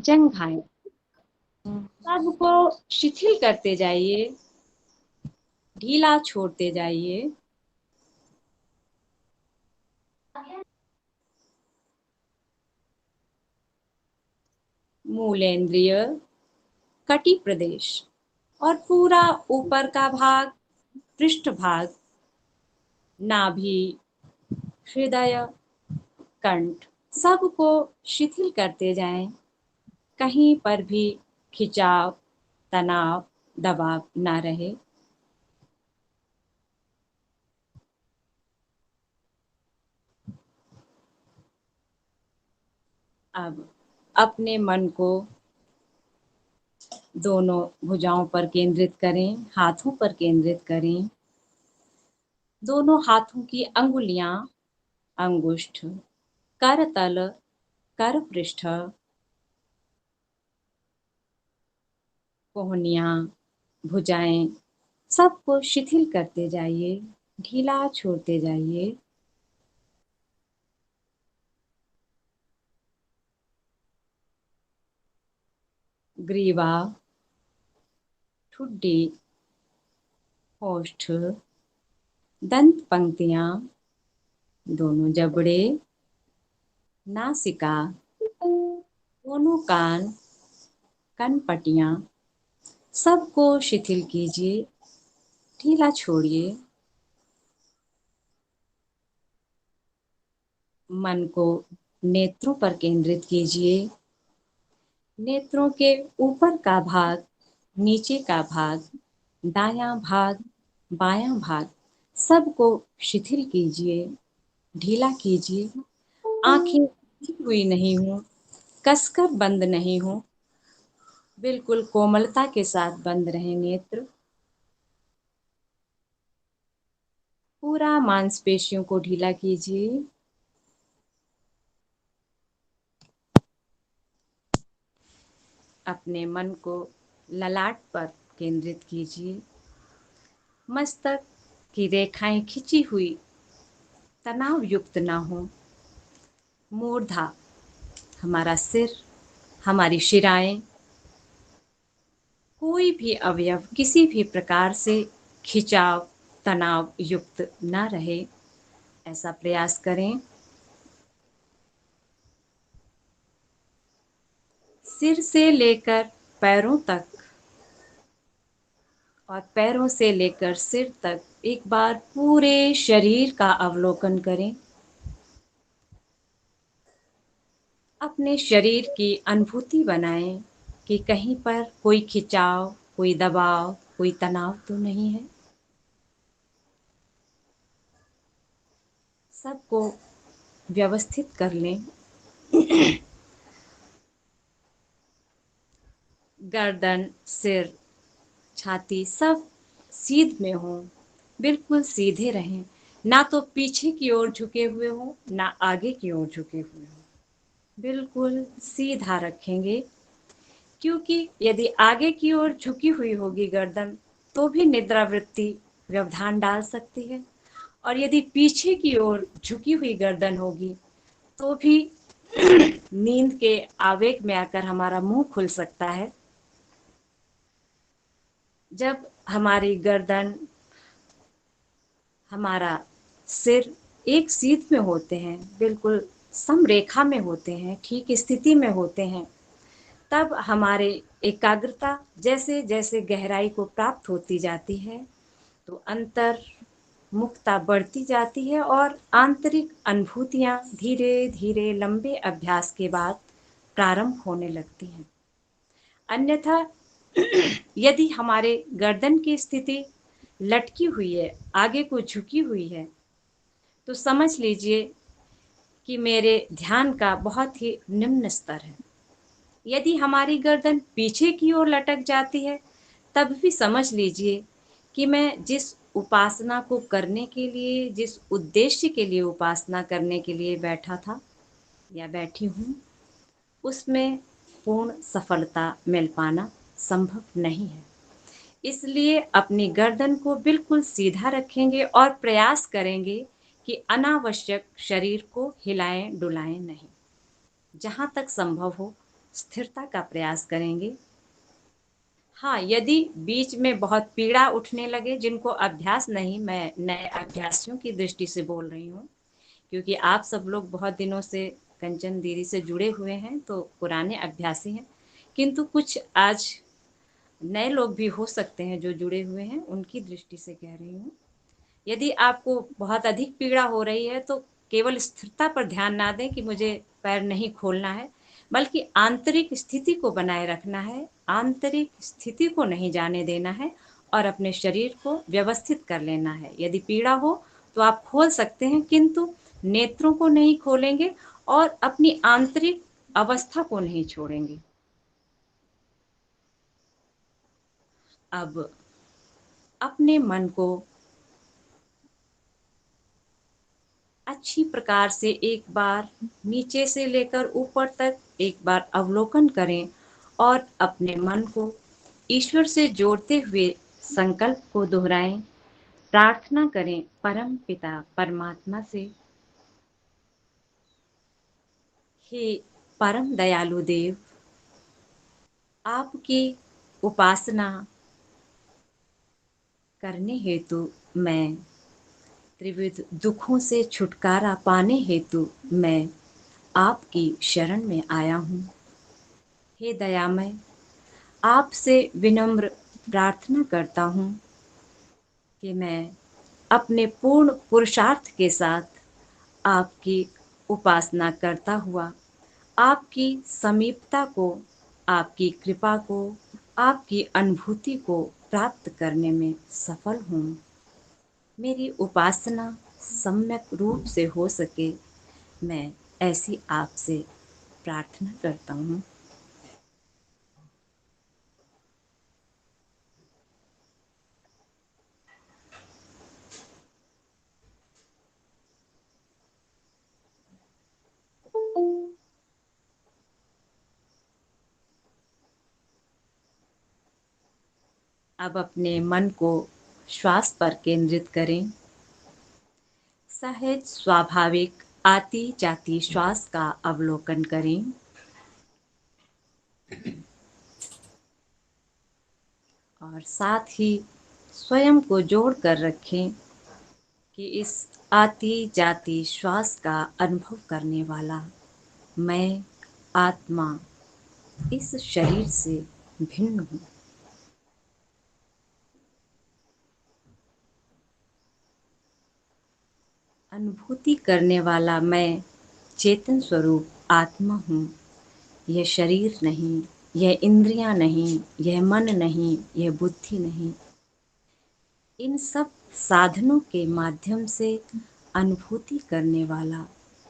जंघाएं सबको शिथिल करते जाइए, ढीला छोड़ते जाइए। मूलेंद्रिय, कटी प्रदेश और पूरा ऊपर का भाग, पृष्ठ भाग, नाभि, हृदय, कंठ सबको शिथिल करते जाएं। कहीं पर भी खिंचाव, तनाव, दबाव ना रहे। अब अपने मन को दोनों भुजाओं पर केंद्रित करें, हाथों पर केंद्रित करें। दोनों हाथों की अंगुलियां, अंगुष्ठ, करतल, कर पृष्ठ, कोहनियां, भुजाएं सबको शिथिल करते जाइए, ढीला छोड़ते जाइए। ग्रीवा, ठुड्डी, ओष्ठ, दंत पंक्तियां, दोनों जबड़े, नासिका, दोनों कान, कनपटियां सबको शिथिल कीजिए, ढीला छोड़िए। मन को नेत्रों पर केंद्रित कीजिए। नेत्रों के ऊपर का भाग, नीचे का भाग, दायां भाग, बायां भाग सबको शिथिल कीजिए, ढीला कीजिए। आंखें खुली हुई नहीं हो, कसकर बंद नहीं हो, बिल्कुल कोमलता के साथ बंद रहे नेत्र। पूरा मांसपेशियों को ढीला कीजिए। अपने मन को ललाट पर केंद्रित कीजिए। मस्तक की रेखाएं खिंची हुई, तनाव युक्त ना हो। मूर्धा, हमारा सिर, हमारी शिराएं, कोई भी अवयव किसी भी प्रकार से खिंचाव, तनाव युक्त ना रहे, ऐसा प्रयास करें। सिर से लेकर पैरों तक और पैरों से लेकर सिर तक एक बार पूरे शरीर का अवलोकन करें। अपने शरीर की अनुभूति बनाएं कि कहीं पर कोई खिंचाव, कोई दबाव, कोई तनाव तो नहीं है। सबको व्यवस्थित कर लें। गर्दन, सिर, छाती सब सीध में हो, बिल्कुल सीधे रहें। ना तो पीछे की ओर झुके हुए हो, ना आगे की ओर झुके हुए हो, बिल्कुल सीधा रखेंगे। क्योंकि यदि आगे की ओर झुकी हुई होगी गर्दन, तो भी निद्रावृत्ति व्यवधान डाल सकती है, और यदि पीछे की ओर झुकी हुई गर्दन होगी तो भी नींद के आवेग में आकर हमारा मुंह खुल सकता है। जब हमारी गर्दन, हमारा सिर एक सीध में होते हैं, बिल्कुल समरेखा में होते हैं, ठीक स्थिति में होते हैं, तब हमारे एकाग्रता जैसे जैसे गहराई को प्राप्त होती जाती है, तो अंतर मुक्ता बढ़ती जाती है और आंतरिक अनुभूतियां धीरे धीरे लंबे अभ्यास के बाद प्रारंभ होने लगती हैं। अन्यथा यदि हमारे गर्दन की स्थिति लटकी हुई है, आगे को झुकी हुई है, तो समझ लीजिए कि मेरे ध्यान का बहुत ही निम्न स्तर है। यदि हमारी गर्दन पीछे की ओर लटक जाती है, तब भी समझ लीजिए कि मैं जिस उपासना को करने के लिए, जिस उद्देश्य के लिए उपासना करने के लिए बैठा था या बैठी हूँ, उसमें पूर्ण सफलता मिल पाना संभव नहीं है। इसलिए अपनी गर्दन को बिल्कुल सीधा रखेंगे और प्रयास करेंगे कि अनावश्यक शरीर को हिलाएं डुलाएं नहीं। जहाँ तक संभव हो स्थिरता का प्रयास करेंगे। हाँ, यदि बीच में बहुत पीड़ा उठने लगे, जिनको अभ्यास नहीं, मैं नए अभ्यासियों की दृष्टि से बोल रही हूँ, क्योंकि आप सब लोग बहुत दिनों से कंचन दीदी से जुड़े हुए हैं, तो पुराने अभ्यासी हैं। किंतु कुछ आज नए लोग भी हो सकते हैं जो जुड़े हुए हैं, उनकी दृष्टि से कह रही हूँ। यदि आपको बहुत अधिक पीड़ा हो रही है, तो केवल स्थिरता पर ध्यान ना दें कि मुझे पैर नहीं खोलना है, बल्कि आंतरिक स्थिति को बनाए रखना है, आंतरिक स्थिति को नहीं जाने देना है और अपने शरीर को व्यवस्थित कर लेना है। यदि पीड़ा हो तो आप खोल सकते हैं, किंतु नेत्रों को नहीं खोलेंगे और अपनी आंतरिक अवस्था को नहीं छोड़ेंगे। अब अपने मन को अच्छी प्रकार से एक बार नीचे से लेकर ऊपर तक एक बार अवलोकन करें और अपने मन को ईश्वर से जोड़ते हुए संकल्प को दोहराएं। प्रार्थना करें परम पिता परमात्मा से, हे परम दयालु देव, आपकी उपासना करने हेतु मैं, त्रिविध दुखों से छुटकारा पाने हेतु मैं आपकी शरण में आया हूँ। हे दयामय, आपसे विनम्र प्रार्थना करता हूँ कि मैं अपने पूर्ण पुरुषार्थ के साथ आपकी उपासना करता हुआ आपकी समीपता को, आपकी कृपा को, आपकी अनुभूति को प्राप्त करने में सफल हूँ। मेरी उपासना सम्यक रूप से हो सके, मैं ऐसी आपसे प्रार्थना करता हूँ। अब अपने मन को श्वास पर केंद्रित करें। सहज स्वाभाविक आती जाती श्वास का अवलोकन करें और साथ ही स्वयं को जोड़ कर रखें कि इस आती जाती श्वास का अनुभव करने वाला मैं आत्मा इस शरीर से भिन्न हूँ। अनुभूति करने वाला मैं चेतन स्वरूप आत्मा हूँ। यह शरीर नहीं, यह इंद्रियां नहीं, यह मन नहीं, यह बुद्धि नहीं। इन सब साधनों के माध्यम से अनुभूति करने वाला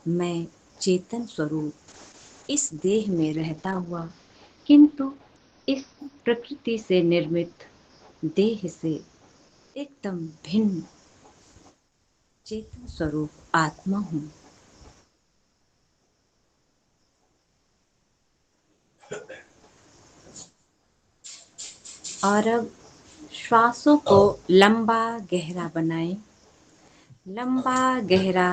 मैं चेतन स्वरूप इस देह में रहता हुआ, किंतु इस प्रकृति से निर्मित देह से एकदम भिन्न चेतन स्वरूप आत्मा हूँ। और अब श्वासों को लंबा गहरा बनाएं। लंबा गहरा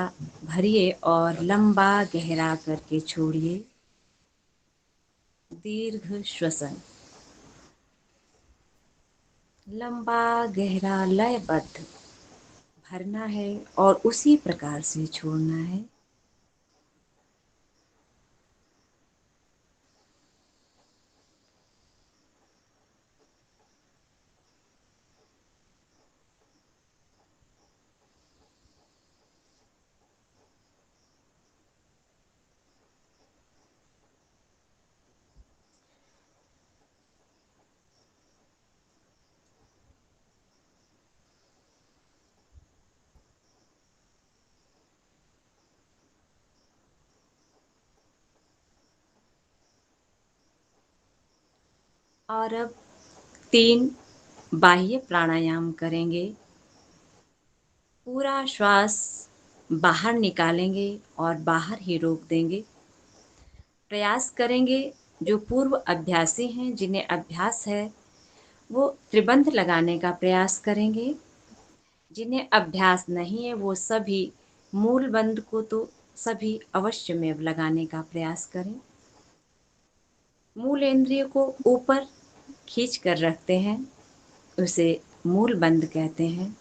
भरिए और लंबा गहरा करके छोड़िए। दीर्घ श्वसन, लंबा गहरा लयबद्ध भरना है और उसी प्रकार से छोड़ना है। और अब 3 बाह्य प्राणायाम करेंगे। पूरा श्वास बाहर निकालेंगे और बाहर ही रोक देंगे। प्रयास करेंगे, जो पूर्व अभ्यासी हैं, जिन्हें अभ्यास है, वो त्रिबंध लगाने का प्रयास करेंगे। जिन्हें अभ्यास नहीं है, वो सभी मूल बंध को तो सभी अवश्य में लगाने का प्रयास करें। मूल इंद्रिय को ऊपर खींच कर रखते हैं, उसे मूल बंध कहते हैं।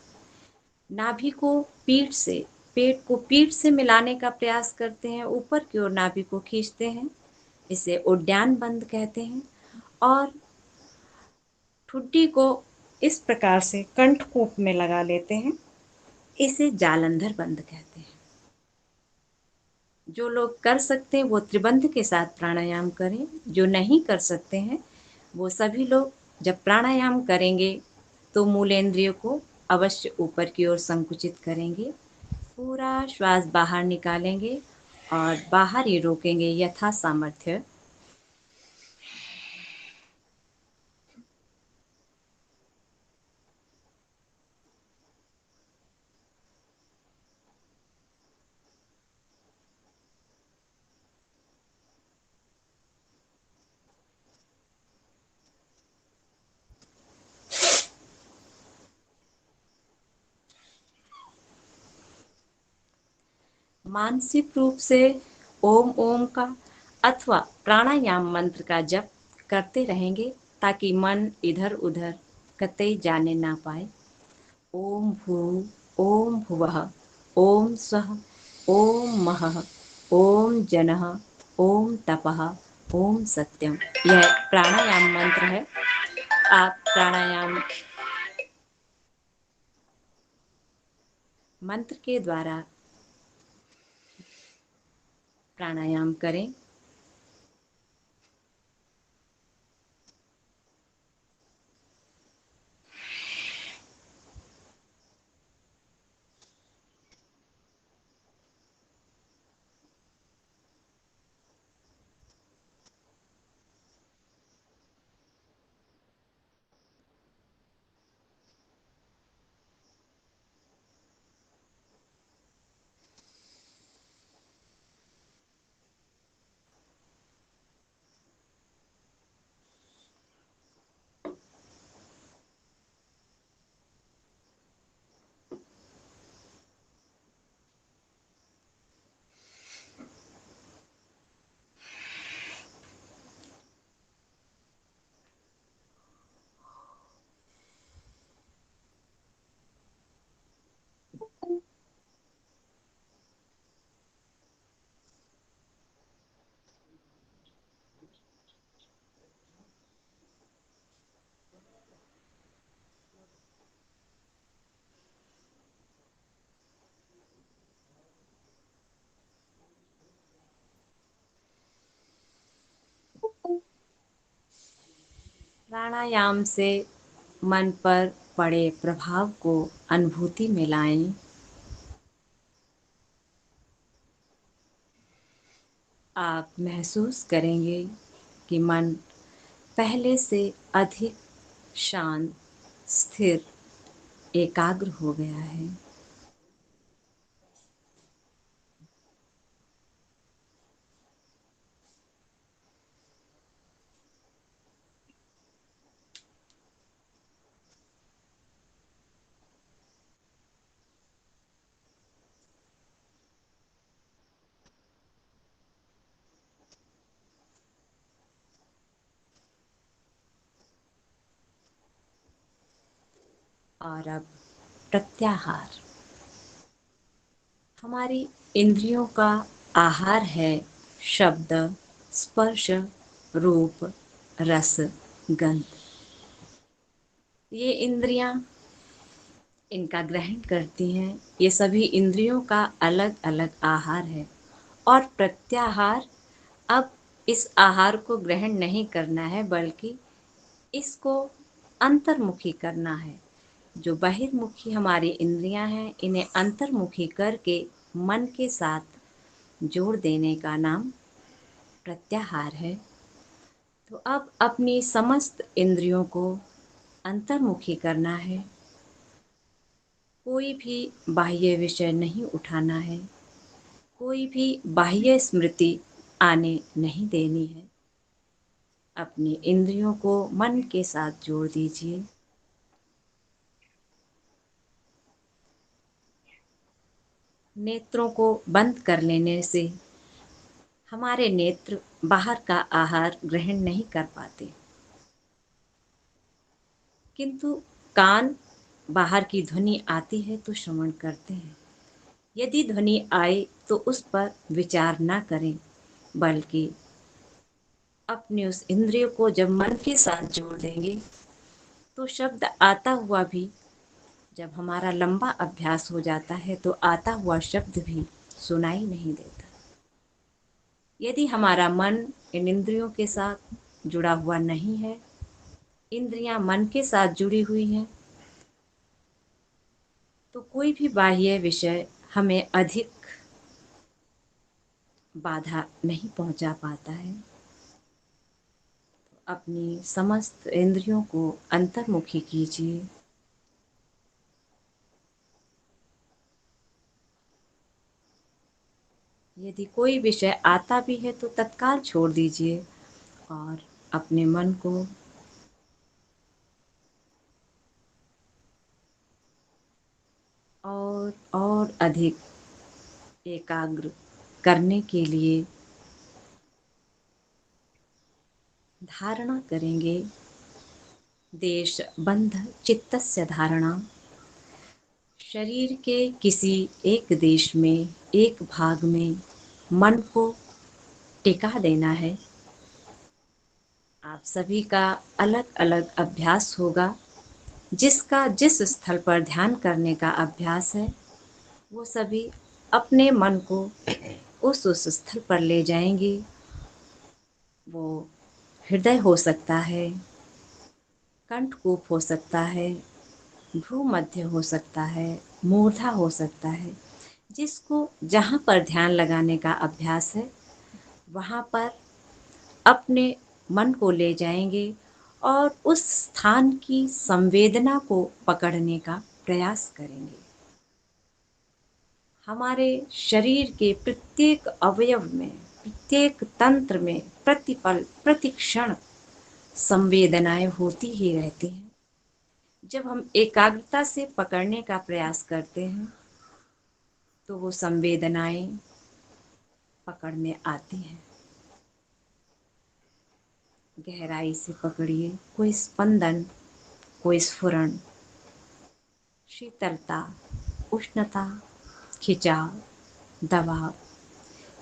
नाभि को पीठ से पेट को पीठ से मिलाने का प्रयास करते हैं, ऊपर की ओर नाभि को खींचते हैं, इसे उड्डयन बंध कहते हैं। और ठुड्डी को इस प्रकार से कंठकूप में लगा लेते हैं, इसे जालंधर बंध कहते हैं। जो लोग कर सकते हैं वो त्रिबंध के साथ प्राणायाम करें, जो नहीं कर सकते हैं वो सभी लोग जब प्राणायाम करेंगे तो मूलेंद्रिय को अवश्य ऊपर की ओर संकुचित करेंगे, पूरा श्वास बाहर निकालेंगे और बाहर ही रोकेंगे यथा सामर्थ्य। मानसिक रूप से ओम ओम का अथवा प्राणायाम मंत्र का जप करते रहेंगे ताकि मन इधर उधर कतई जाने ना पाए। ओम भू ओम भुवः ओम स्वः ओम महः ओम जनः ओम तपः ओम सत्यम, यह प्राणायाम मंत्र है। आप प्राणायाम मंत्र के द्वारा प्राणायाम करें। प्राणायाम से मन पर पड़े प्रभाव को अनुभूति में लाएं। आप महसूस करेंगे कि मन पहले से अधिक शांत, स्थिर, एकाग्र हो गया है। और अब प्रत्याहार। हमारी इंद्रियों का आहार है शब्द, स्पर्श, रूप, रस, गंध। ये इंद्रियां इनका ग्रहण करती हैं। ये सभी इंद्रियों का अलग अलग आहार है। और प्रत्याहार, अब इस आहार को ग्रहण नहीं करना है बल्कि इसको अंतर्मुखी करना है। जो बहिर्मुखी हमारी इंद्रियां हैं इन्हें अंतर्मुखी करके मन के साथ जोड़ देने का नाम प्रत्याहार है। तो अब अपनी समस्त इंद्रियों को अंतर्मुखी करना है। कोई भी बाह्य विषय नहीं उठाना है, कोई भी बाह्य स्मृति आने नहीं देनी है। अपनी इंद्रियों को मन के साथ जोड़ दीजिए। नेत्रों को बंद कर लेने से हमारे नेत्र बाहर का आहार ग्रहण नहीं कर पाते, किंतु कान बाहर की ध्वनि आती है तो श्रवण करते हैं। यदि ध्वनि आए तो उस पर विचार ना करें, बल्कि अपने उस इंद्रियों को जब मन के साथ जोड़ देंगे तो शब्द आता हुआ भी, जब हमारा लंबा अभ्यास हो जाता है तो आता हुआ शब्द भी सुनाई नहीं देता। यदि हमारा मन इन इंद्रियों के साथ जुड़ा हुआ नहीं है, इंद्रियां मन के साथ जुड़ी हुई हैं, तो कोई भी बाह्य विषय हमें अधिक बाधा नहीं पहुंचा पाता है। अपनी समस्त इंद्रियों को अंतर्मुखी कीजिए। यदि कोई विषय आता भी है तो तत्काल छोड़ दीजिए और अपने मन को और अधिक एकाग्र करने के लिए धारणा करेंगे। देश बंध चित्तस्य धारणा। शरीर के किसी एक देश में, एक भाग में मन को टिका देना है। आप सभी का अलग अलग अभ्यास होगा। जिसका जिस स्थल पर ध्यान करने का अभ्यास है, वो सभी अपने मन को उस स्थल पर ले जाएंगे। वो हृदय हो सकता है, कंठकूप हो सकता है, भ्रूमध्य हो सकता है, मूर्धा हो सकता है। जिसको जहाँ पर ध्यान लगाने का अभ्यास है, वहाँ पर अपने मन को ले जाएंगे और उस स्थान की संवेदना को पकड़ने का प्रयास करेंगे। हमारे शरीर के प्रत्येक अवयव में, प्रत्येक तंत्र में प्रतिपल प्रतिक्षण संवेदनाएं होती ही रहती हैं। जब हम एकाग्रता से पकड़ने का प्रयास करते हैं तो वो संवेदनाएं पकड़ में आती हैं। गहराई से पकड़िए। कोई स्पंदन, कोई स्फुरण, शीतलता, उष्णता, खिंचाव, दबाव,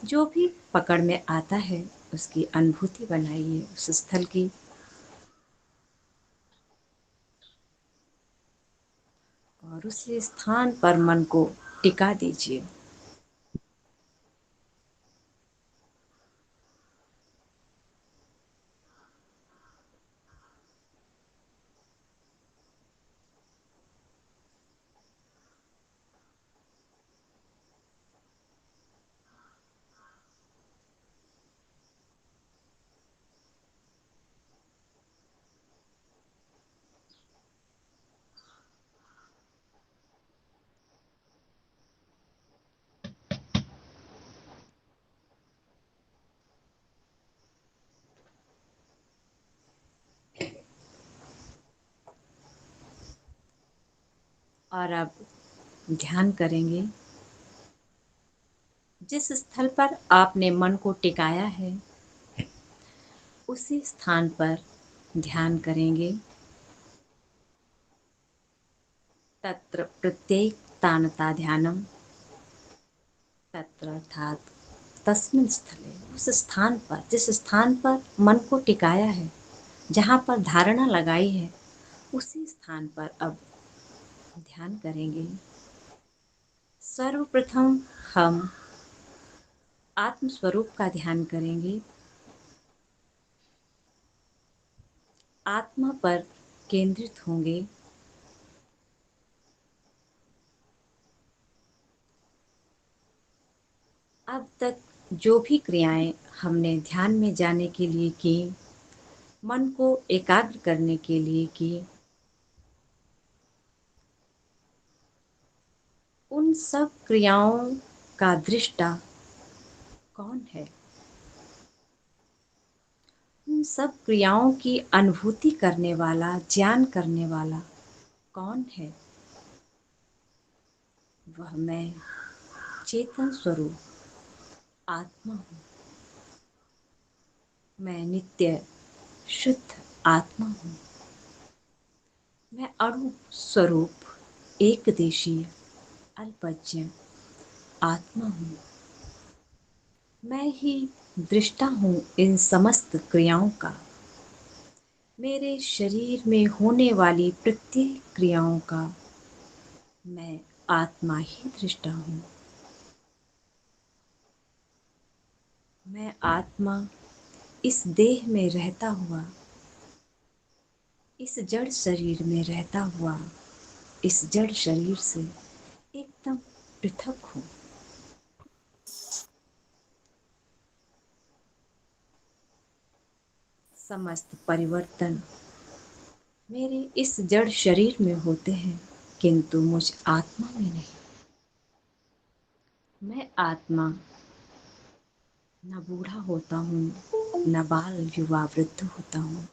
जो भी पकड़ में आता है उसकी अनुभूति बनाइए उस स्थल की। और उसी स्थान पर मन को टिका दीजिए। और अब ध्यान करेंगे। जिस स्थल पर आपने मन को टिकाया है, उसी स्थान पर ध्यान करेंगे। तत्र प्रत्येक ध्यानम। तत्र अर्थात तस्मिन् स्थले, उस स्थान पर, जिस स्थान पर मन को टिकाया है, जहाँ पर धारणा लगाई है, उसी स्थान पर अब ध्यान करेंगे। सर्वप्रथम हम आत्म स्वरूप का ध्यान करेंगे। आत्मा पर केंद्रित होंगे। अब तक जो भी क्रियाएं हमने ध्यान में जाने के लिए की, मन को एकाग्र करने के लिए की, उन सब क्रियाओं का दृष्टा कौन है? उन सब क्रियाओं की अनुभूति करने वाला, ज्ञान करने वाला कौन है? वह मैं, चेतन स्वरूप आत्मा हूँ। मैं नित्य शुद्ध आत्मा हूँ। मैं अरूप स्वरूप एकदेशीय अल्पज्ञ आत्मा हूँ। मैं ही दृष्टा हूँ इन समस्त क्रियाओं का। मेरे शरीर में होने वाली प्रत्येक क्रियाओं का मैं आत्मा ही दृष्टा हूँ। मैं आत्मा इस देह में रहता हुआ, इस जड़ शरीर में रहता हुआ, इस जड़ शरीर से एकदम पृथक हूँ। समस्त परिवर्तन मेरे इस जड़ शरीर में होते हैं, किंतु मुझ आत्मा में नहीं। मैं आत्मा न बूढ़ा होता हूँ, न बाल युवा वृद्ध होता हूँ।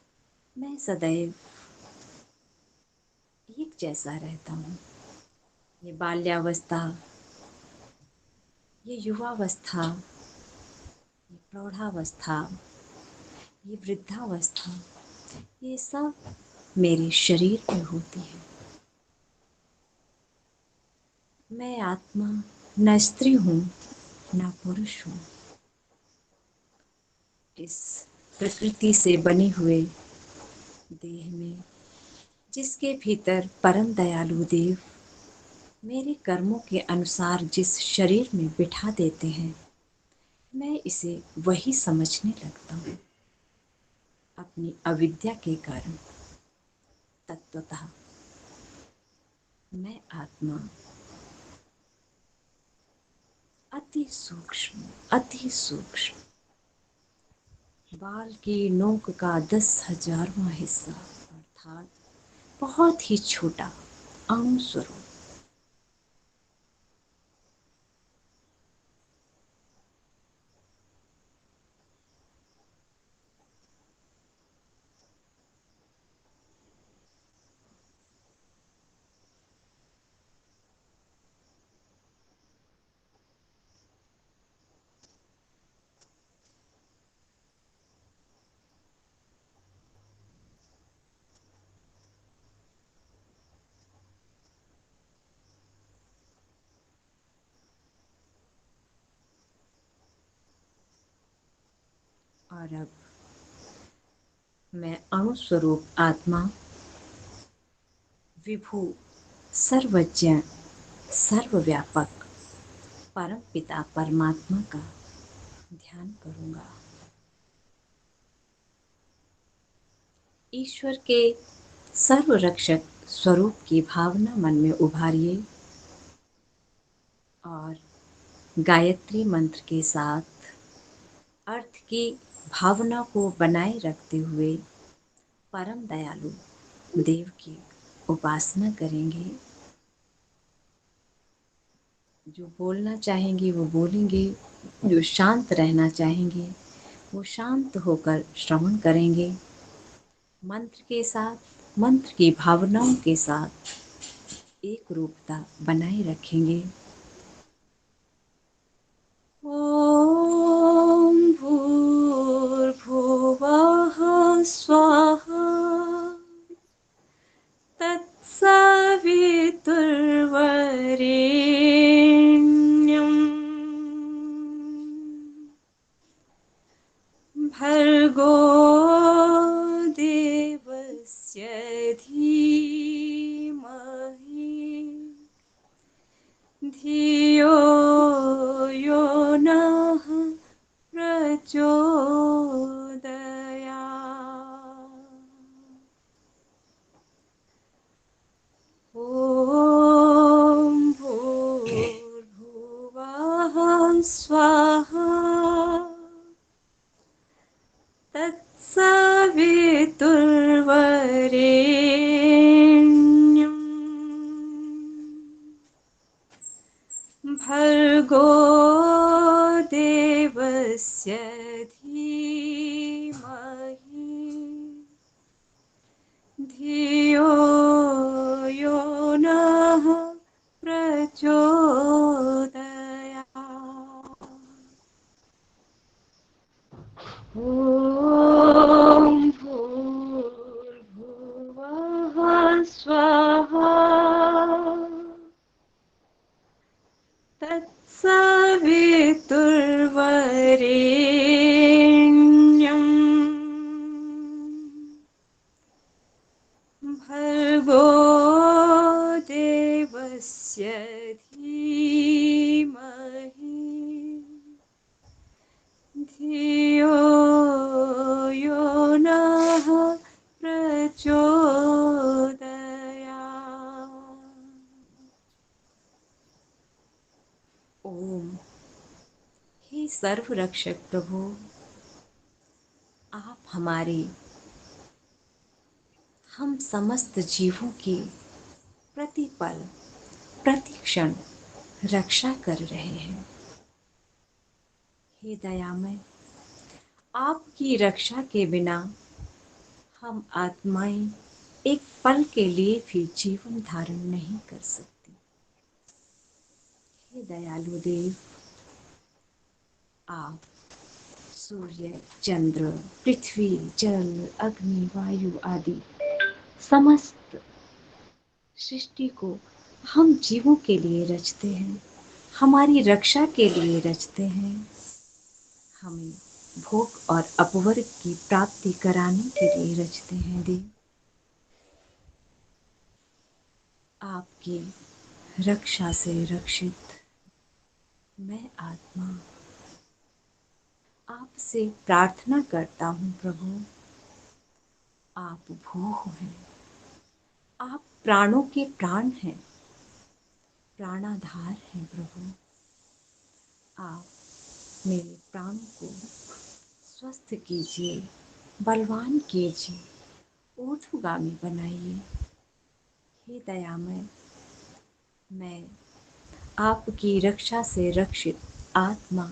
मैं सदैव एक जैसा रहता हूँ। ये बाल्यावस्था, ये युवावस्था, ये प्रौढ़ावस्था, ये वृद्धावस्था, ये सब मेरे शरीर में होती है। मैं आत्मा न स्त्री हूँ न पुरुष हूँ। इस प्रकृति से बने हुए देह में, जिसके भीतर परम दयालु देव मेरे कर्मों के अनुसार जिस शरीर में बिठा देते हैं, मैं इसे वही समझने लगता हूँ। अपनी अविद्या के कारण तत्वतः मैं आत्मा अति सूक्ष्म, अति सूक्ष्म, बाल की नोक का 10,000वां हिस्सा अर्थात बहुत ही छोटा अणु स्वरूप। और अब मैं अणु स्वरूप आत्मा विभु, सर्वज्ञ, सर्वव्यापक परम पिता परमात्मा का ध्यान करूंगा। ईश्वर के सर्वरक्षक स्वरूप की भावना मन में उभारिए और गायत्री मंत्र के साथ अर्थ की भावना को बनाए रखते हुए परम दयालु देव की उपासना करेंगे। जो बोलना चाहेंगे वो बोलेंगे, जो शांत रहना चाहेंगे वो शांत होकर श्रवण करेंगे। मंत्र के साथ, मंत्र की भावनाओं के साथ एक रूपता बनाए रखेंगे। ओम भूर्भुवः स्वाहा तत्सवितुर्वरेण्यं भर्गो देवस्य धीमहि धियो यो नः प्रचोदयात्। ॐ भूर्भुवः स्वाहा तत्सवितुर्वरेण्यं सर्वरक्षक प्रभु, आप हमारे हम समस्त जीवों की प्रतिपल प्रतिक्षण रक्षा कर रहे हैं। हे दयामय, आपकी रक्षा के बिना हम आत्माएं एक पल के लिए भी जीवन धारण नहीं कर सकती। हे दयालु देव, आप सूर्य, चंद्र, पृथ्वी, जल, अग्नि, वायु आदि समस्त सृष्टि को हम जीवों के लिए रचते हैं, हमारी रक्षा के लिए रचते हैं, हमें भोग और अपवर्ग की प्राप्ति कराने के लिए रचते हैं। देव, आपकी रक्षा से रक्षित मैं आत्मा आपसे प्रार्थना करता हूँ प्रभु। आप भूह हैं, आप प्राणों के प्राण हैं, प्राणाधार हैं प्रभु। आप मेरे प्राणों को स्वस्थ कीजिए, बलवान कीजिए, ऊर्ध्वगामी बनाइए। हे दयामय, मैं आपकी रक्षा से रक्षित आत्मा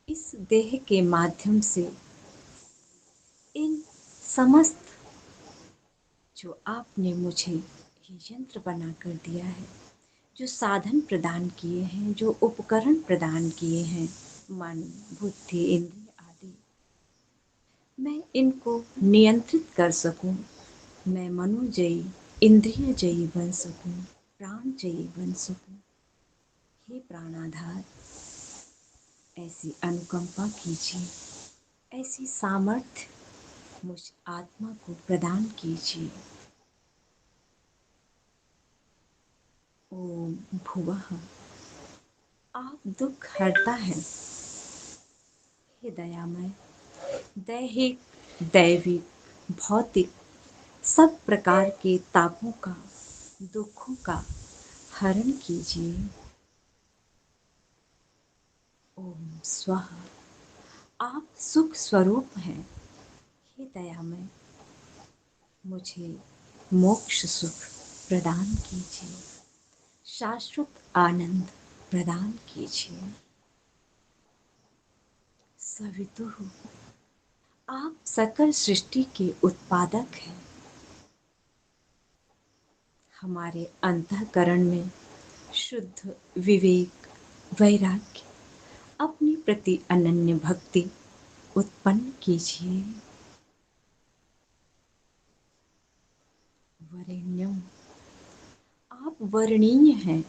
इस देह के माध्यम से इन समस्त जो आपने मुझे ये यंत्र बना कर दिया है, जो साधन प्रदान किए हैं, जो उपकरण प्रदान किए हैं, मन, बुद्धि, इंद्रिय आदि, मैं इनको नियंत्रित कर सकूं, मैं मनोजयी, इंद्रिय जयी बन सकूं, प्राण जयी बन सकूं। हे प्राणाधार, ऐसी अनुकंपा कीजिए, ऐसी सामर्थ्य मुझ आत्मा को प्रदान कीजिए। ओम भुवः, आप दुख हरता है। हे दयामय, दैहिक, दैविक, भौतिक सब प्रकार के तापों का, दुखों का हरण कीजिए। ओम स्वः, आप सुख स्वरूप हैं। हे दयामय, मुझे मोक्ष सुख प्रदान कीजिए, शाश्वत आनंद प्रदान कीजिए। सवितुः, आप सकल सृष्टि के उत्पादक हैं। हमारे अंतःकरण में शुद्ध विवेक, वैराग्य, अपने प्रति अनन्य भक्ति उत्पन्न कीजिए। वरेण्यम, आप वर्णीय हैं,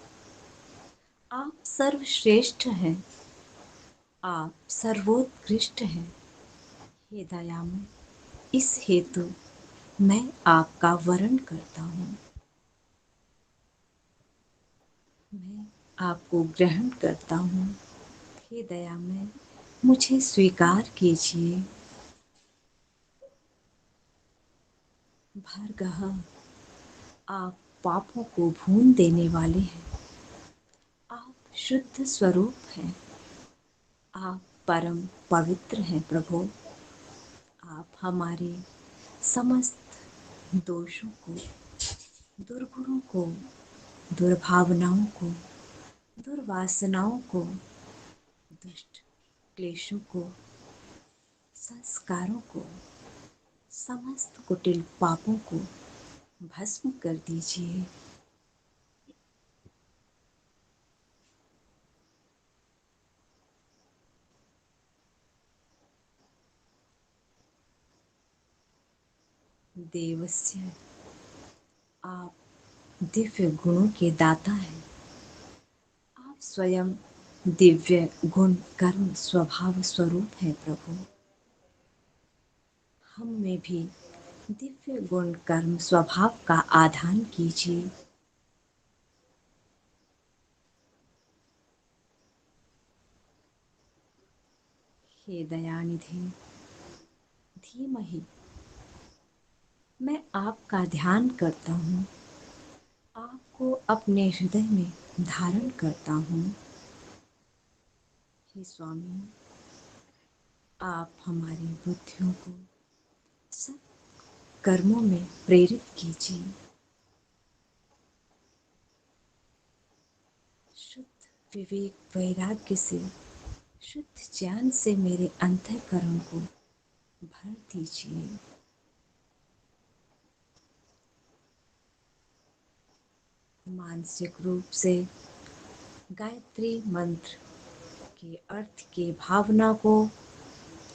आप सर्वश्रेष्ठ हैं, आप सर्वोत्कृष्ट हैं। हे दयामय, इस हेतु मैं आपका वरण करता हूँ, मैं आपको ग्रहण करता हूँ। हे दयामय, मुझे स्वीकार कीजिए। भर्गः, आप पापों को भून देने वाले हैं, आप शुद्ध स्वरूप हैं, आप परम पवित्र हैं प्रभु। आप हमारे समस्त दोषों को, दुर्गुणों को, दुर्भावनाओं को, दुर्वासनाओं को, दुष्ट क्लेशों को, संस्कारों को, समस्त कुटिल पापों को भस्म कर दीजिए। देवस्य, आप दिव्य गुणों के दाता हैं, आप स्वयं दिव्य गुण कर्म स्वभाव स्वरूप हैं प्रभु। हम में भी दिव्य गुण कर्म स्वभाव का आधान कीजिए। हे दयानिधि, धीमहि, मैं आपका ध्यान करता हूँ, आपको अपने हृदय में धारण करता हूँ। हे स्वामी, आप हमारी बुद्धियों को सब कर्मों में प्रेरित कीजिए। शुद्ध विवेक वैराग्य से, शुद्ध ज्ञान से मेरे अंतःकरण को भर दीजिए। मानसिक रूप से गायत्री मंत्र के अर्थ की भावना को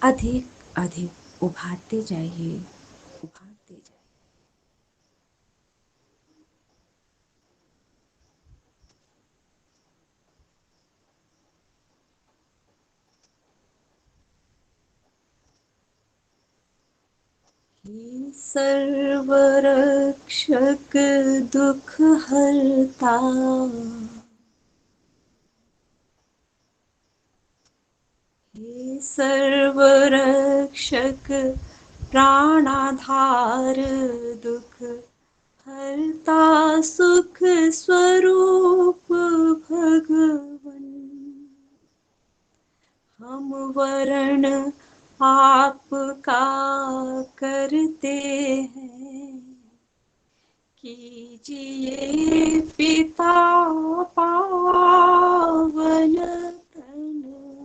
अधिक अधिक उभारते जाइए, उभारते जाइए। हे सर्वरक्षक दुख हरता, हे सर्वरक्षक प्राणाधार दुख हरता सुख स्वरूप भगवन, हम वरण आपका करते हैं, कीजिए पिता पावन तन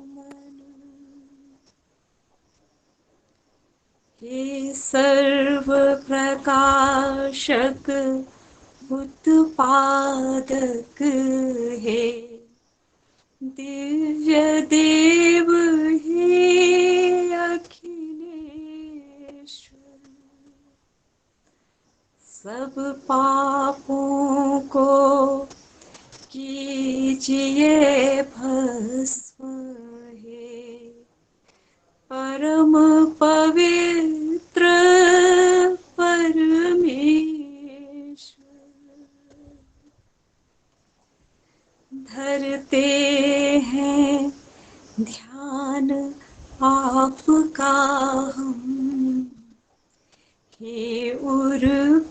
मन। हे सर्व प्रकाशक उत्पादक, हे दिव्य देव, हे अखिलेश्वर, सब पापों को कीजिए भस्म, हे परम पवित्र परमेश्वर। धरते हैं ध्यान आपका हम, हे उर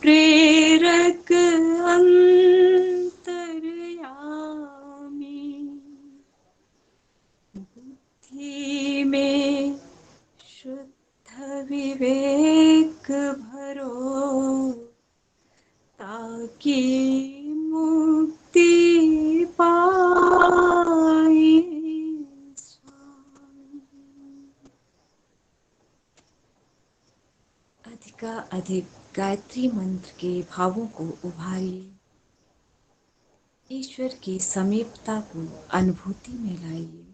प्रेरक अंतर्यामी, बुद्धि में शुद्ध विवेक भरो, ताकि मुक्ति पाए स्वामी। अधिक गायत्री मंत्र के भावों को उभारिए, ईश्वर की समीपता को अनुभूति में लाइए।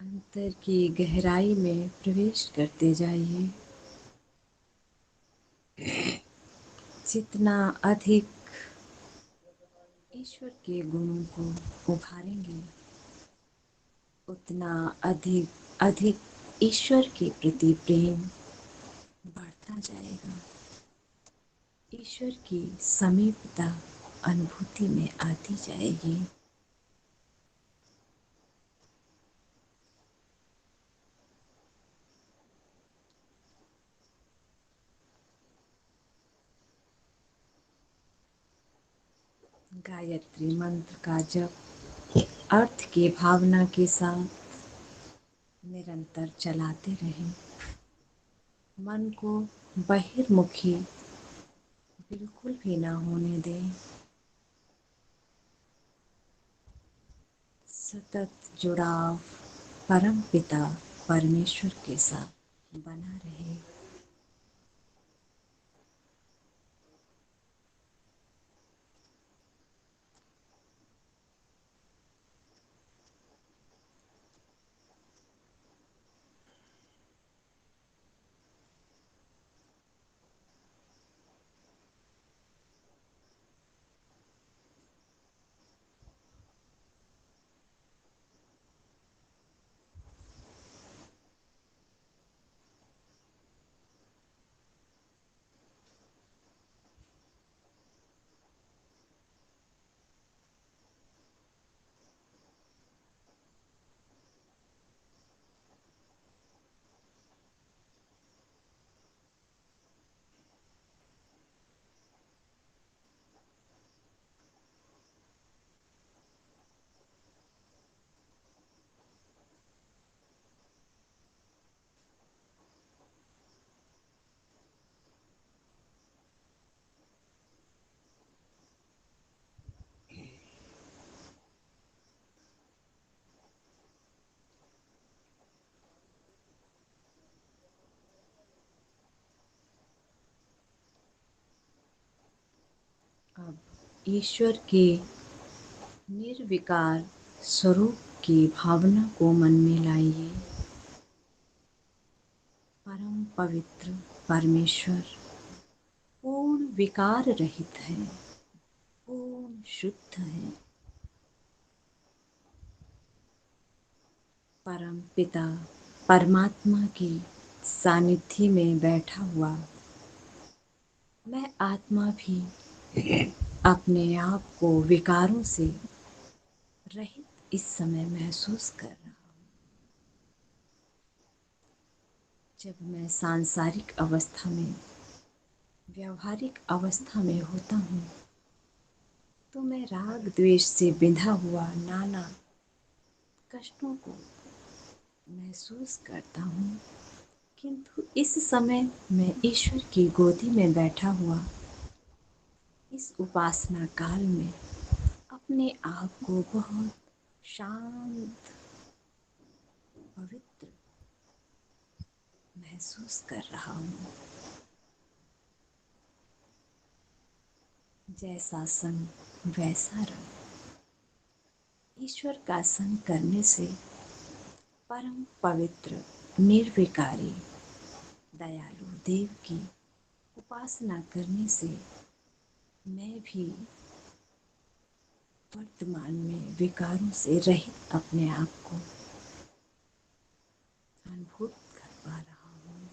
अंतर की गहराई में प्रवेश करते जाइए। जितना अधिक ईश्वर के गुणों को उभारेंगे, उतना अधिक अधिक ईश्वर के प्रति प्रेम बढ़ता जाएगा। ईश्वर की समीपता अनुभूति में आती जाएगी। गायत्री मंत्र का जप अर्थ की भावना के साथ निरंतर चलाते रहें। मन को बहिर्मुखी बिल्कुल भी ना होने दें। सतत जुड़ाव परम पिता परमेश्वर के साथ बना रहे। अब ईश्वर के निर्विकार स्वरूप की भावना को मन में लाइए। परम पवित्र परमेश्वर पूर्ण विकार रहित है, पूर्ण शुद्ध है। परम पिता परमात्मा की सानिध्य में बैठा हुआ मैं आत्मा भी अपने आप को विकारों से रहित इस समय महसूस कर रहा हूँ। जब मैं सांसारिक अवस्था में, व्यवहारिक अवस्था में होता हूँ तो मैं राग द्वेष से बिंधा हुआ नाना कष्टों को महसूस करता हूँ, किंतु इस समय मैं ईश्वर की गोदी में बैठा हुआ इस उपासना काल में अपने आप को बहुत शांत, पवित्र महसूस कर रहा हूँ। जैसा संग वैसा रंग। ईश्वर का संग करने से परम पवित्र निर्विकारी दयालु देव की उपासना करने से मैं भी वर्तमान में विकारों से रहित अपने आप को अनुभूत कर पा रहा हूँ।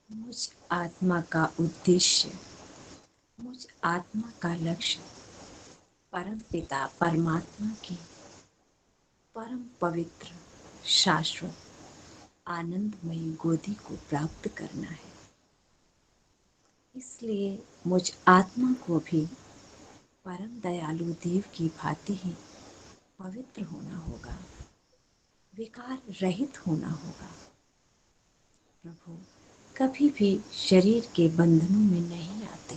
मुझ आत्मा का उद्देश्य, मुझ आत्मा का लक्ष्य परम पिता परमात्मा की परम पवित्र शाश्वत आनंदमयी गोदी को प्राप्त करना है। इसलिए मुझ आत्मा को भी परम दयालु देव की भांति ही पवित्र होना होगा, विकार रहित होना होगा। प्रभु कभी भी शरीर के बंधनों में नहीं आते,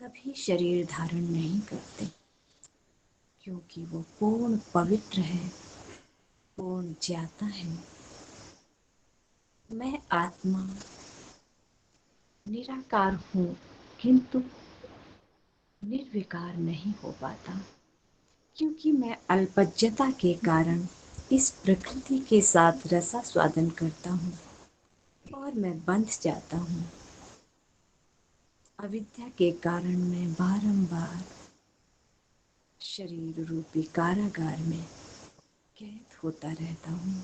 कभी शरीर धारण नहीं करते, क्योंकि वो पूर्ण पवित्र है, पूर्ण ज्ञाता है। मैं आत्मा निराकार हूँ, किंतु निर्विकार नहीं हो पाता, क्योंकि मैं अल्पज्ञता के कारण इस प्रकृति के साथ रसास्वादन करता हूँ और मैं बंध जाता हूँ। अविद्या के कारण मैं बारंबार शरीर रूपी कारागार में कैद होता रहता हूँ।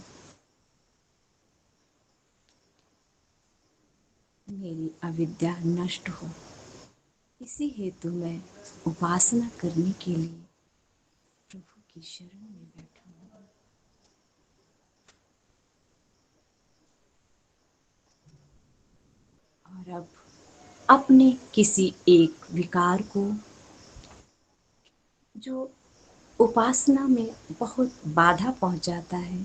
मेरी अविद्या नष्ट हो, इसी हेतु मैं उपासना करने के लिए प्रभु की शरण में बैठा हूँ। और अब अपने किसी एक विकार को, जो उपासना में बहुत बाधा पहुंचाता है,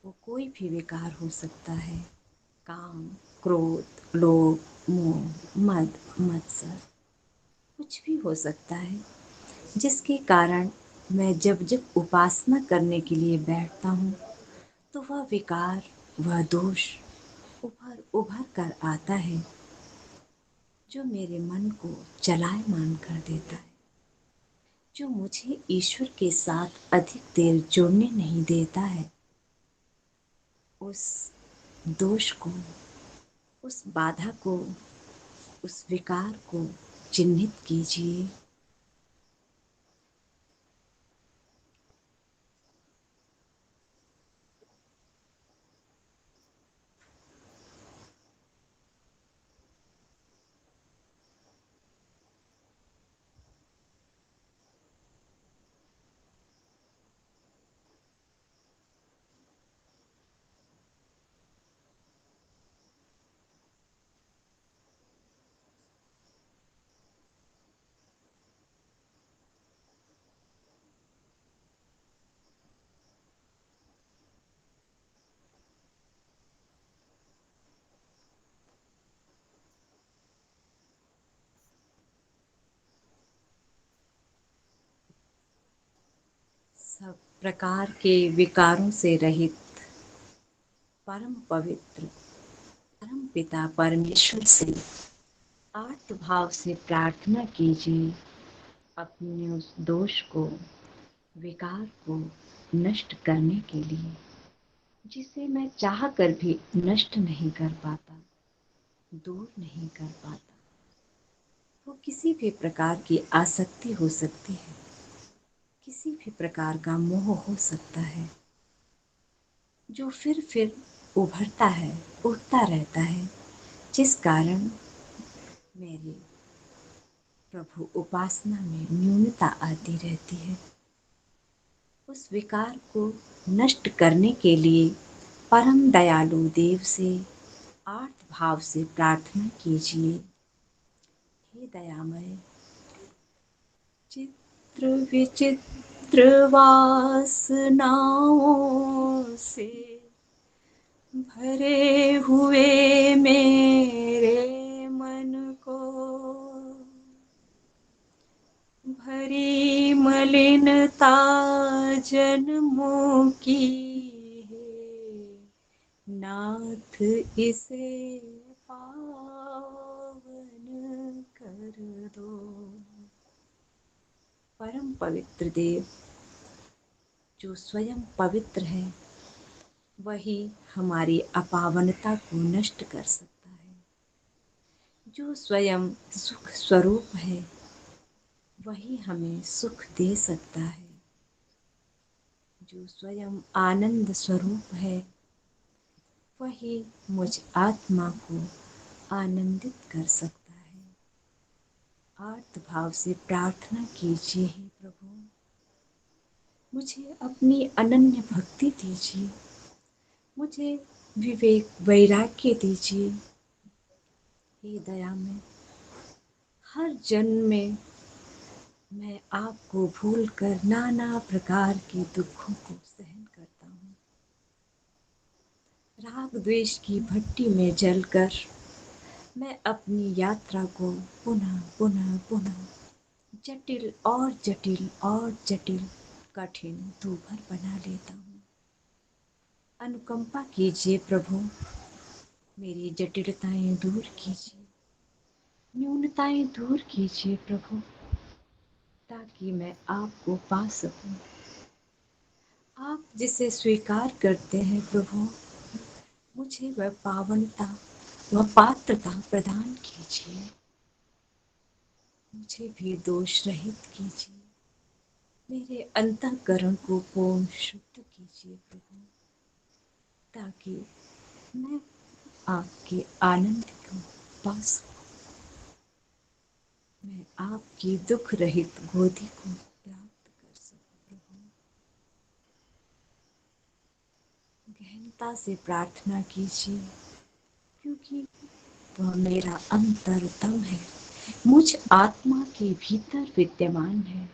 वो कोई भी विकार हो सकता है, काम, क्रोध, लोभ, मोह, मद, मत्सर, कुछ भी हो सकता है, जिसके कारण मैं जब जब उपासना करने के लिए बैठता हूँ तो वह विकार, वह दोष उभर उभर कर आता है, जो मेरे मन को चलायमान कर देता है, जो मुझे ईश्वर के साथ अधिक देर जुड़ने नहीं देता है। उस दोष को, उस बाधा को, उस विकार को चिन्हित कीजिए। सब प्रकार के विकारों से रहित परम पवित्र परम पिता परमेश्वर से आर्त भाव से प्रार्थना कीजिए अपने उस दोष को, विकार को नष्ट करने के लिए, जिसे मैं चाह कर भी नष्ट नहीं कर पाता, दूर नहीं कर पाता। वो किसी भी प्रकार की आसक्ति हो सकती है, किसी भी प्रकार का मोह हो सकता है, जो फिर उभरता है, उठता रहता है, जिस कारण मेरी प्रभु उपासना में न्यूनता आती रहती है। उस विकार को नष्ट करने के लिए परम दयालु देव से आर्त भाव से प्रार्थना कीजिए। हे दयामय, चित्र विचित्र वासनाओं से भरे हुए मेरे मन को भरी मलिनता जन्मों की है, नाथ इसे पावन कर दो। परम पवित्र देव जो स्वयं पवित्र है, वही हमारी अपावनता को नष्ट कर सकता है। जो स्वयं सुख स्वरूप है, वही हमें सुख दे सकता है। जो स्वयं आनंद स्वरूप है, वही मुझ आत्मा को आनंदित कर सकता है। आर्त भाव से प्रार्थना कीजिए, हे प्रभु, मुझे अपनी अनन्य भक्ति दीजिए, मुझे विवेक वैराग्य दीजिए। हे दया में हर जन्म में मैं आपको भूलकर नाना प्रकार के दुखों को सहन करता हूँ। राग द्वेष की भट्टी में जलकर मैं अपनी यात्रा को पुनः पुनः पुनः जटिल और जटिल और जटिल, कठिन दूभर बना लेता हूँ। अनुकंपा कीजिए प्रभु, मेरी जटिलताएं दूर कीजिए, न्यूनताएं दूर कीजिए प्रभु, ताकि मैं आपको पा सकूं। आप जिसे स्वीकार करते हैं प्रभु, मुझे वह पावनता, वह पात्रता प्रदान कीजिए। मुझे भी दोष रहित कीजिए, मेरे अंतःकरण को पूर्ण शुद्ध कीजिए प्रभु, ताकि मैं आपके आनंद को पा सकूं। मैं आपकी दुख रहित गोदी को प्राप्त कर सकूं प्रभु। गहनता से प्रार्थना कीजिए, क्योंकि वह मेरा अंतरतम है, मुझ आत्मा के भीतर विद्यमान है।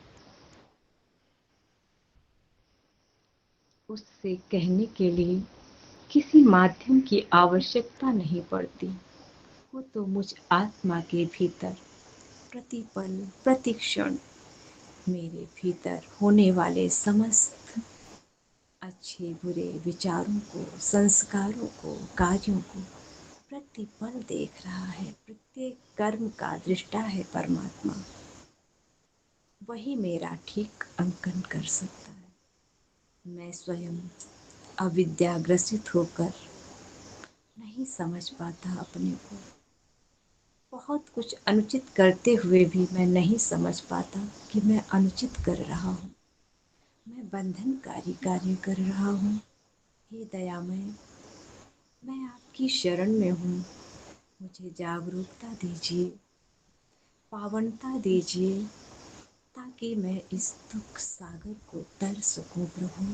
उससे कहने के लिए किसी माध्यम की आवश्यकता नहीं पड़ती। वो तो मुझ आत्मा के भीतर प्रतिपल प्रतिक्षण मेरे भीतर होने वाले समस्त अच्छे बुरे विचारों को, संस्कारों को, कार्यों को प्रतिपल देख रहा है। प्रत्येक कर्म का दृष्टा है परमात्मा। वही मेरा ठीक अंकन कर सकता है। मैं स्वयं अविद्याग्रसित होकर नहीं समझ पाता अपने को। बहुत कुछ अनुचित करते हुए भी मैं नहीं समझ पाता कि मैं अनुचित कर रहा हूँ, मैं बंधनकारी कार्य कर रहा हूँ। हे दयामय, मैं आपकी शरण में हूँ। मुझे जागरूकता दीजिए, पावनता दीजिए, ताकि मैं इस दुख सागर को तर सकूं प्रभु।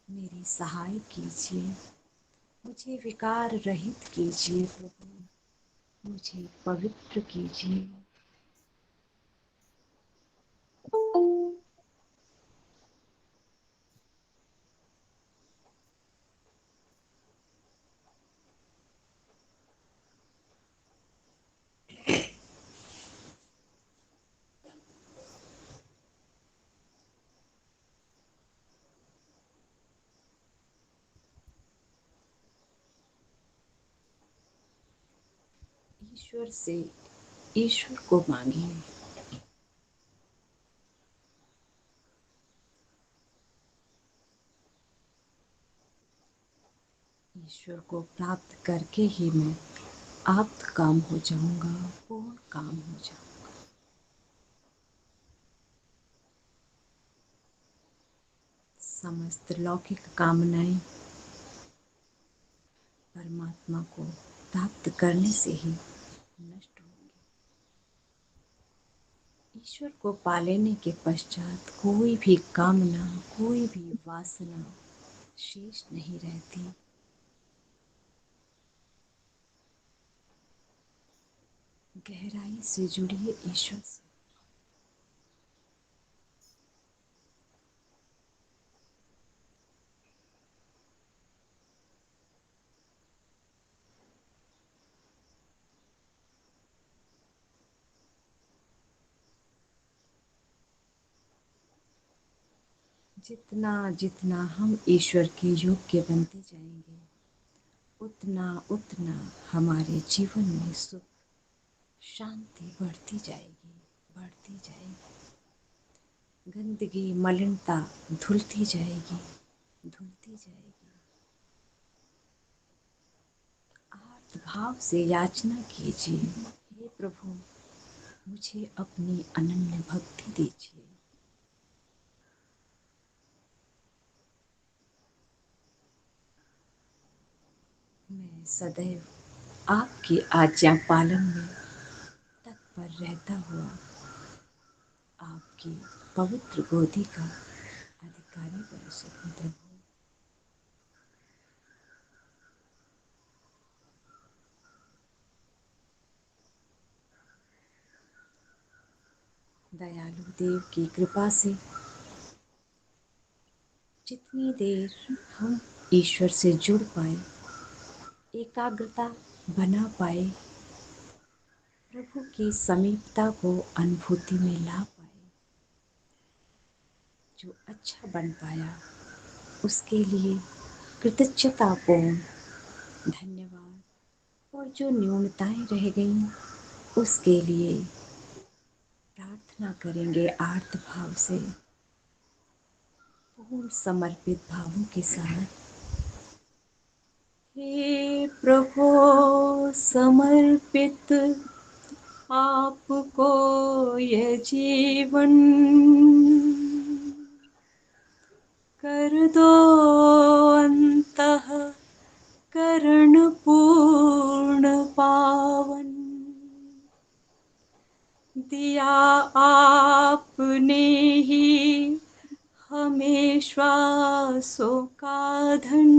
मेरी सहाय कीजिए, मुझे विकार रहित कीजिए प्रभु, मुझे पवित्र कीजिए। ईश्वर से ईश्वर को मांगिए। ईश्वर को प्राप्त करके ही मैं आप्त काम हो जाऊंगा, पूर्ण काम हो जाऊंगा। समस्त लौकिक कामनाएं परमात्मा को प्राप्त करने से ही नष्ट होंगी। ईश्वर को पा लेने के पश्चात कोई भी कामना, कोई भी वासना शेष नहीं रहती। गहराई से जुड़िए ईश्वर से। जितना जितना हम ईश्वर के योग्य बनते जाएंगे, उतना उतना हमारे जीवन में सुख शांति बढ़ती जाएगी, बढ़ती जाएगी। गंदगी मलिनता धुलती जाएगी, धुलती जाएगी। आर्त भाव से याचना कीजिए, हे प्रभु मुझे अपनी अनन्य भक्ति दीजिए। मैं सदैव आपकी आज्ञा पालन में तत्पर रहता हुआ आपकी पवित्र गोदी का अधिकारी बन सकूं प्रभु। दयालु देव की कृपा से जितनी देर हम ईश्वर से जुड़ पाए, एकाग्रता बना पाए, प्रभु की समीपता को अनुभूति में ला पाए, जो अच्छा बन पाया उसके लिए कृतज्ञतापूर्ण धन्यवाद, और जो न्यूनताएं रह गईं उसके लिए प्रार्थना करेंगे आर्त भाव से, पूर्ण समर्पित भावों के साथ। हे प्रभु समर्पित आपको ये जीवन, कर दो अंतः करण पूर्ण पावन। दिया आपने ही हमें श्वासों का धन,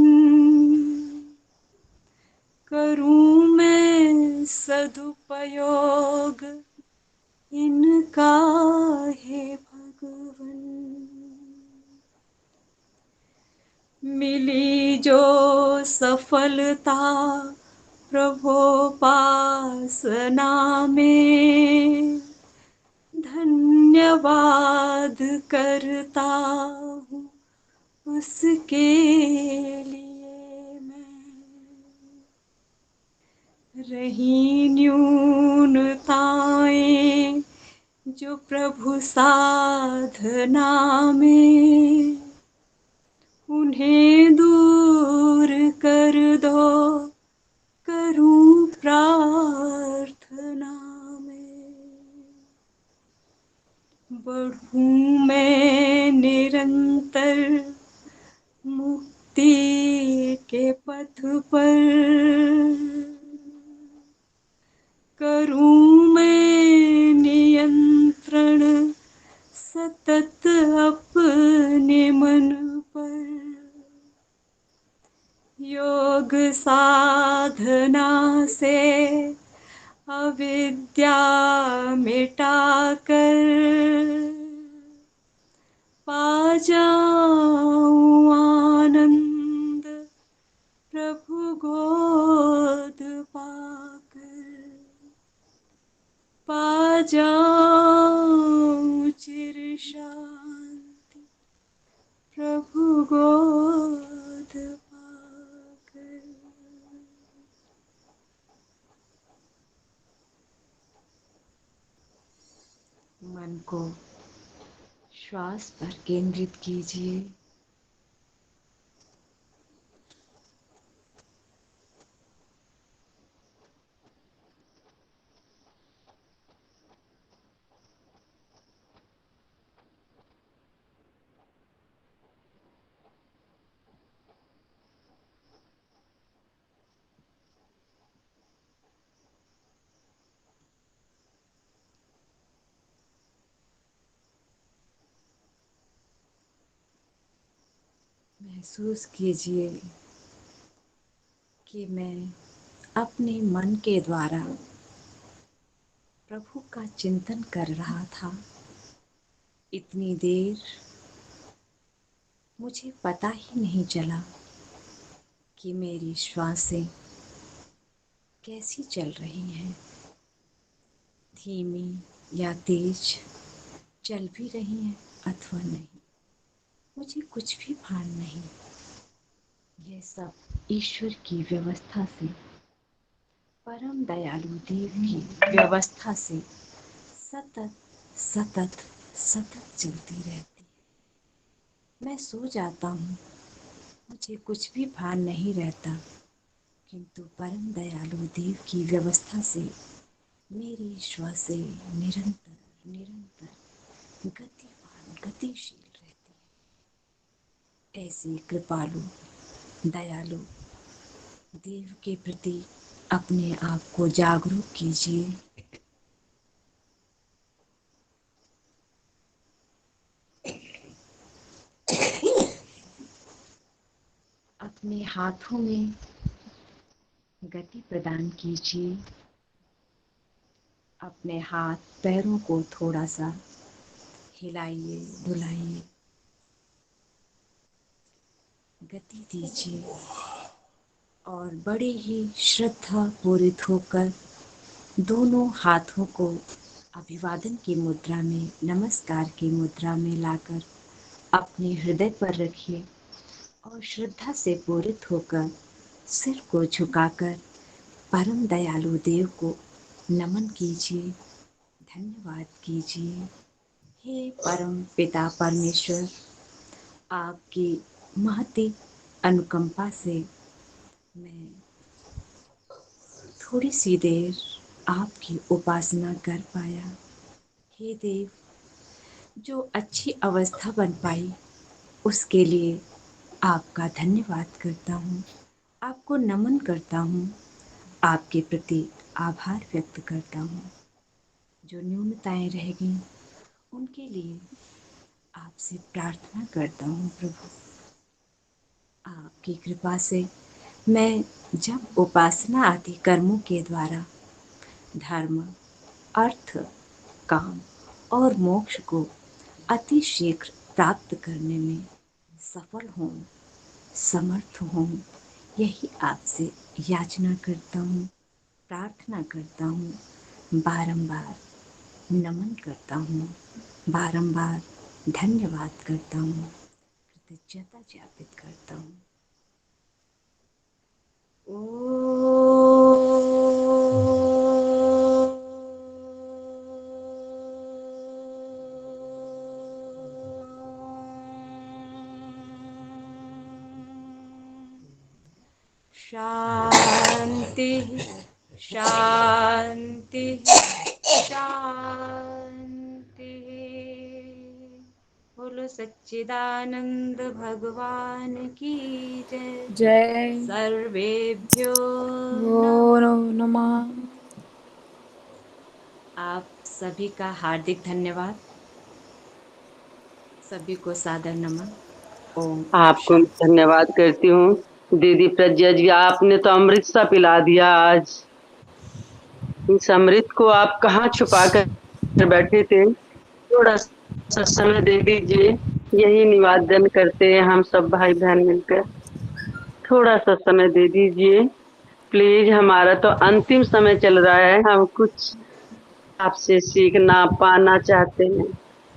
करूं मैं सदुपयोग इनका हे भगवन। मिली जो सफलता प्रभोपासना में, धन्यवाद करता हूँ उसके लिए मैं। रही न्यूनताएं जो प्रभु साधना में, उन्हें दूर कर दो करूं प्रार्थना में। बढ़ूं मैं निरंतर मुक्ति के पथ पर, करूं मैं नियंत्रण सतत अपने मन पर। योग साधना से अविद्या मिटाकर, पा जाऊं आनंद प्रभु गोद पाकर, पा जाऊं चिर शांति प्रभु गोद। मन को श्वास पर केंद्रित कीजिए। महसूस कीजिए कि मैं अपने मन के द्वारा प्रभु का चिंतन कर रहा था। इतनी देर मुझे पता ही नहीं चला कि मेरी श्वासें कैसी चल रही हैं, धीमी या तेज चल भी रही हैं अथवा नहीं, मुझे कुछ भी भान नहीं। यह सब ईश्वर की व्यवस्था से, परम दयालु देव की व्यवस्था से सतत सतत सतत चलती रहती है। मैं सो जाता हूँ, मुझे कुछ भी भान नहीं रहता, किंतु परम दयालु देव की व्यवस्था से मेरी श्वासें निरंतर निरंतर गतिवान गतिशील रहती है। ऐसे कृपालु दयालु देव के प्रति अपने आप को जागरूक कीजिए। अपने हाथों में गति प्रदान कीजिए। अपने हाथ पैरों को थोड़ा सा हिलाइए डुलाइए, गति दीजिए और बड़े ही श्रद्धा पूरित होकर दोनों हाथों को अभिवादन की मुद्रा में, नमस्कार की मुद्रा में लाकर अपने हृदय पर रखिए और श्रद्धा से पूरित होकर सिर को झुकाकर परम दयालु देव को नमन कीजिए, धन्यवाद कीजिए। हे परम पिता परमेश्वर, आपकी महती अनुकंपा से मैं थोड़ी सी देर आपकी उपासना कर पाया। हे देव, जो अच्छी अवस्था बन पाई उसके लिए आपका धन्यवाद करता हूँ, आपको नमन करता हूँ, आपके प्रति आभार व्यक्त करता हूँ। जो न्यूनताएं रह गईं उनके लिए आपसे प्रार्थना करता हूँ। प्रभु, आपकी कृपा से मैं जब उपासना आदि कर्मों के द्वारा धर्म, अर्थ, काम और मोक्ष को अति शीघ्र प्राप्त करने में सफल हूँ, समर्थ हूँ, यही आपसे याचना करता हूँ, प्रार्थना करता हूँ, बारंबार नमन करता हूँ, बारंबार धन्यवाद करता हूँ, कृतज्ञता ज्ञापित करता हूँ। शांति शांति शांति। बोलो सच्चिदानंद भगवान की जय। जय सर्वेभ्यो नमः। आप सभी का हार्दिक धन्यवाद, सभी को सादर नमन। ओम आपको शांति। धन्यवाद करती हूँ दीदी प्रज्ञा जी, आपने तो अमृत सा पिला दिया आज। इस अमृत को आप कहाँ छुपा कर बैठे थे, थोड़ा सा समय दे दीजिए। यही निवेदन करते हैं हम सब भाई बहन मिलकर, थोड़ा सा समय दे दीजिए प्लीज। हमारा तो अंतिम समय चल रहा है, हम कुछ आपसे सीखना पाना चाहते हैं,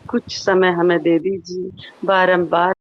कुछ समय हमें दे दीजिए। बारंबार